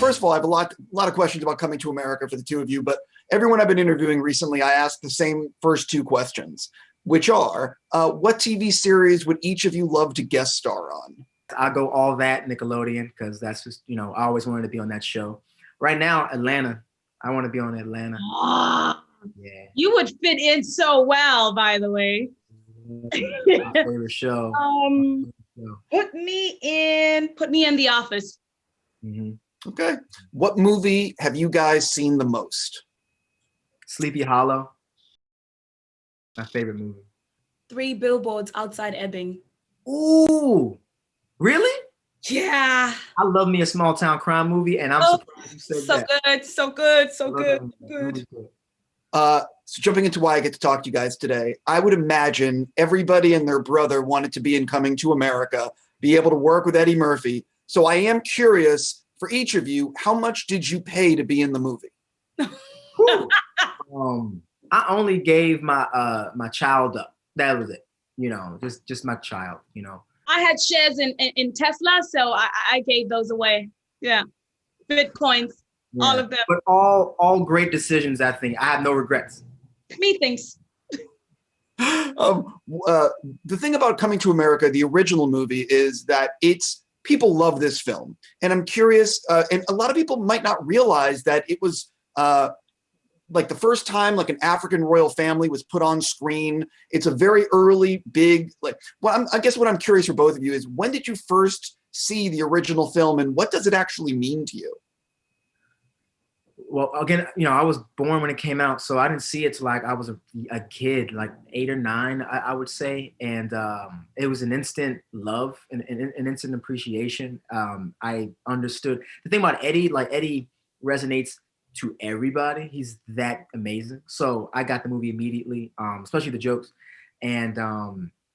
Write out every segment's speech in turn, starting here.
first of all, I have a lot of questions about Coming to America for the two of you, but everyone I've been interviewing recently, I asked the same first two questions, which are, what TV series would each of you love to guest star on? I'll go All That, Nickelodeon, because that's just, I always wanted to be on that show. Right now, Atlanta. I want to be on Atlanta. Oh, yeah. You would fit in so well, by the way. My favorite show. Put me in The Office. Mm-hmm. Okay. What movie have you guys seen the most? Sleepy Hollow. My favorite movie. 3 Billboards Outside Ebbing. Ooh, really? Yeah. I love me a small town crime movie, and I'm surprised you said that. So good. So jumping into why I get to talk to you guys today, I would imagine everybody and their brother wanted to be in Coming to America, be able to work with Eddie Murphy. So I am curious, for each of you, how much did you pay to be in the movie? I only gave my child up. That was it. Just my child. I had shares in Tesla, so I gave those away. Yeah, Bitcoins, all of them. But all great decisions. I think I have no regrets. Methinks. The thing about Coming to America, the original movie, is that people love this film, and I'm curious. And a lot of people might not realize that it was like the first time like an African royal family was put on screen. It's a very early, big, I guess what I'm curious for both of you is, when did you first see the original film, and what does it actually mean to you? Well, again, I was born when it came out, so I didn't see it till like I was a kid, like 8 or 9, I would say. And it was an instant love and an instant appreciation. I understood the thing about Eddie, like Eddie resonates to everybody. He's that amazing. So I got the movie immediately, especially the jokes. And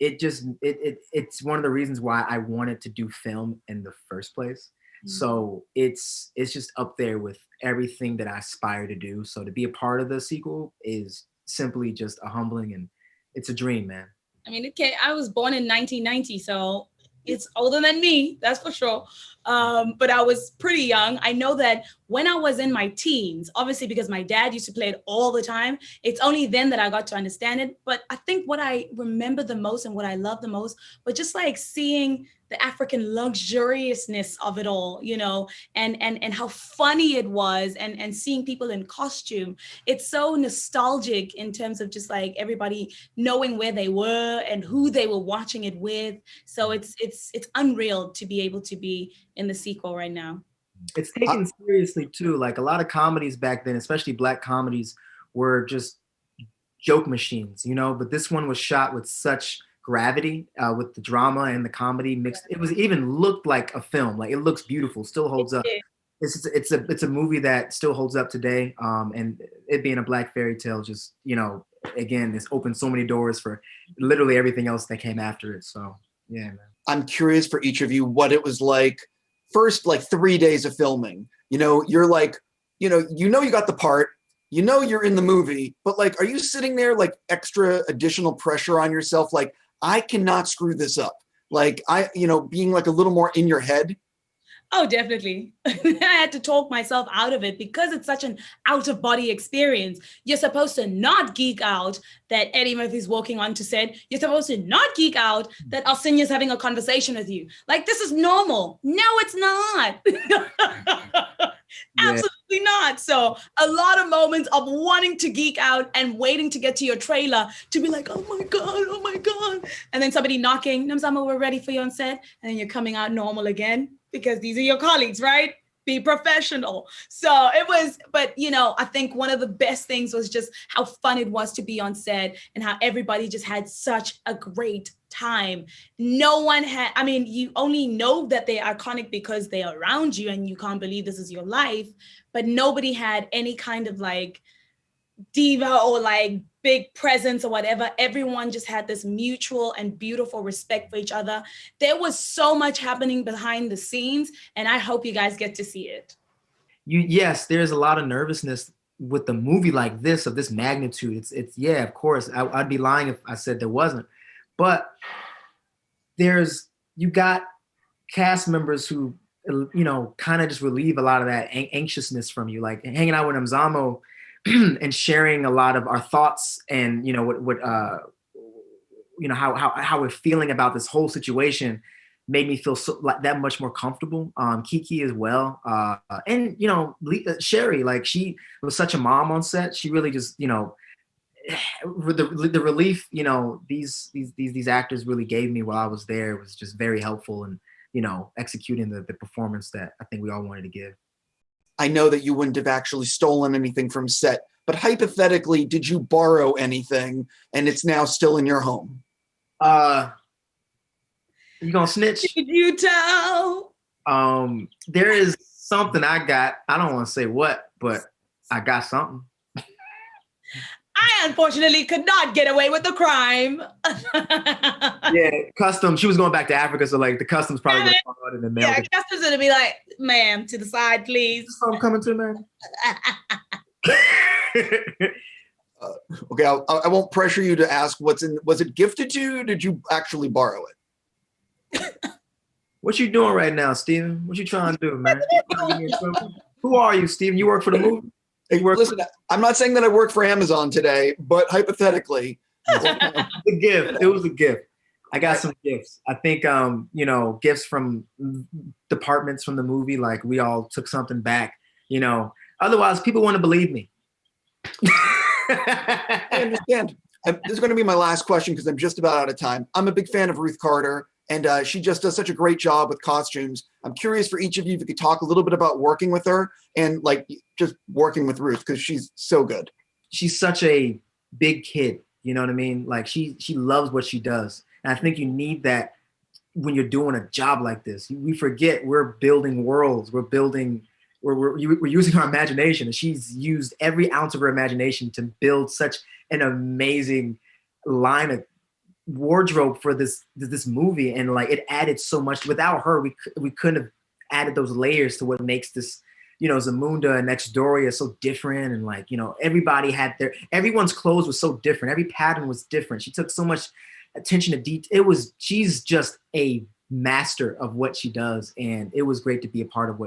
it's one of the reasons why I wanted to do film in the first place. So it's just up there with everything that I aspire to do. So to be a part of the sequel is simply just a humbling, and it's a dream, man. I mean, I was born in 1990, so it's older than me, that's for sure. But I was pretty young. I know that when I was in my teens, obviously because my dad used to play it all the time, it's only then that I got to understand it. But I think what I remember the most and what I love the most was just like seeing the African luxuriousness of it all, and how funny it was, and seeing people in costume. It's so nostalgic in terms of just like everybody knowing where they were and who they were watching it with. So it's unreal to be able to be in the sequel right now. It's taken seriously too. Like a lot of comedies back then, especially Black comedies, were just joke machines, but this one was shot with such gravity, with the drama and the comedy mixed. It was even looked like a film. Like it looks beautiful, still holds up. It's a movie that still holds up today. And it being a Black fairy tale, just again, it's opened so many doors for literally everything else that came after it. So yeah, man. I'm curious for each of you what it was like first, like 3 days of filming. You're like, you got the part. You're in the movie, but like, are you sitting there like extra additional pressure on yourself? Like, I cannot screw this up. Like being like a little more in your head. Oh, definitely. I had to talk myself out of it because it's such an out-of-body experience. You're supposed to not geek out that Eddie Murphy's walking onto set. You're supposed to not geek out that Arsenio's having a conversation with you. Like, this is normal. No, it's not. Absolutely not. So a lot of moments of wanting to geek out and waiting to get to your trailer to be like, oh my God. And then somebody knocking, Nomzamo, we're ready for you on set. And then you're coming out normal again because these are your colleagues, right? Be professional. So it was, but I think one of the best things was just how fun it was to be on set and how everybody just had such a great time. No one had, you only know that they're iconic because they're around you and you can't believe this is your life, but nobody had any kind of like diva or like big presence or whatever. Everyone just had this mutual and beautiful respect for each other. There was so much happening behind the scenes, and I hope you guys get to see it. Yes, there's a lot of nervousness with the movie like this, of this magnitude. It's yeah, of course. I'd be lying if I said there wasn't. But you got cast members who kind of just relieve a lot of that anxiousness from you. Like hanging out with Nomzamo and sharing a lot of our thoughts and, how we're feeling about this whole situation made me feel that much more comfortable. KiKi as well. And, Shari, like she was such a mom on set. She really just, the relief, these actors really gave me while I was there was just very helpful and, executing the performance that I think we all wanted to give. I know that you wouldn't have actually stolen anything from set, but hypothetically, did you borrow anything and it's now still in your home? You gonna snitch? Did you tell? There is something I got. I don't want to say what, but I got something. I unfortunately could not get away with the crime. Yeah, customs. She was going back to Africa, so like the customs probably gonna follow it in the mail. Yeah, customs gonna be like, "Ma'am, to the side, please." I'm coming to, man. Okay, I won't pressure you to ask what's in. Was it gifted to you? Did you actually borrow it? What you doing right now, Steven? What you trying to do, man? Who are you, Steven? You work for the movie? Hey, listen, I'm not saying that I work for Amazon today, but hypothetically. The gift. It was a gift. I got some gifts. I think, gifts from departments from the movie, like we all took something back, Otherwise, people want to believe me. I understand. This is going to be my last question because I'm just about out of time. I'm a big fan of Ruth Carter, and she just does such a great job with costumes. I'm curious for each of you if you could talk a little bit about working with her and like just working with Ruth because she's so good. She's such a big kid, you know what I mean? Like she loves what she does. And I think you need that when you're doing a job like this. We forget we're building worlds. We're using our imagination, and she's used every ounce of her imagination to build such an amazing line of wardrobe for this movie, and like it added so much. Without her, we couldn't have added those layers to what makes this, Zamunda and Nextdoria so different, and like everybody had everyone's clothes was so different. Every pattern was different. She took so much attention to detail. She's just a master of what she does, and it was great to be a part of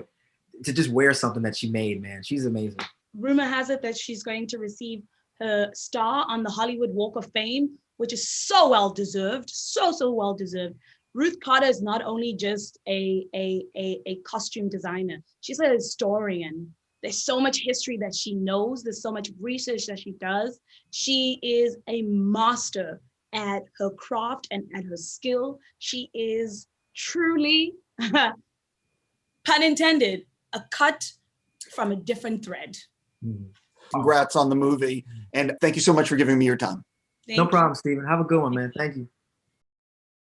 to just wear something that she made, man. She's amazing. Rumor has it that she's going to receive her star on the Hollywood Walk of Fame, which is so well deserved, so well deserved. Ruth Carter is not only just a costume designer, she's a historian. There's so much history that she knows. There's so much research that she does. She is a master at her craft and at her skill. She is truly, pun intended, a cut from a different thread. Congrats on the movie. And thank you so much for giving me your time. No problem, Steven. Have a good one, man. Thank you.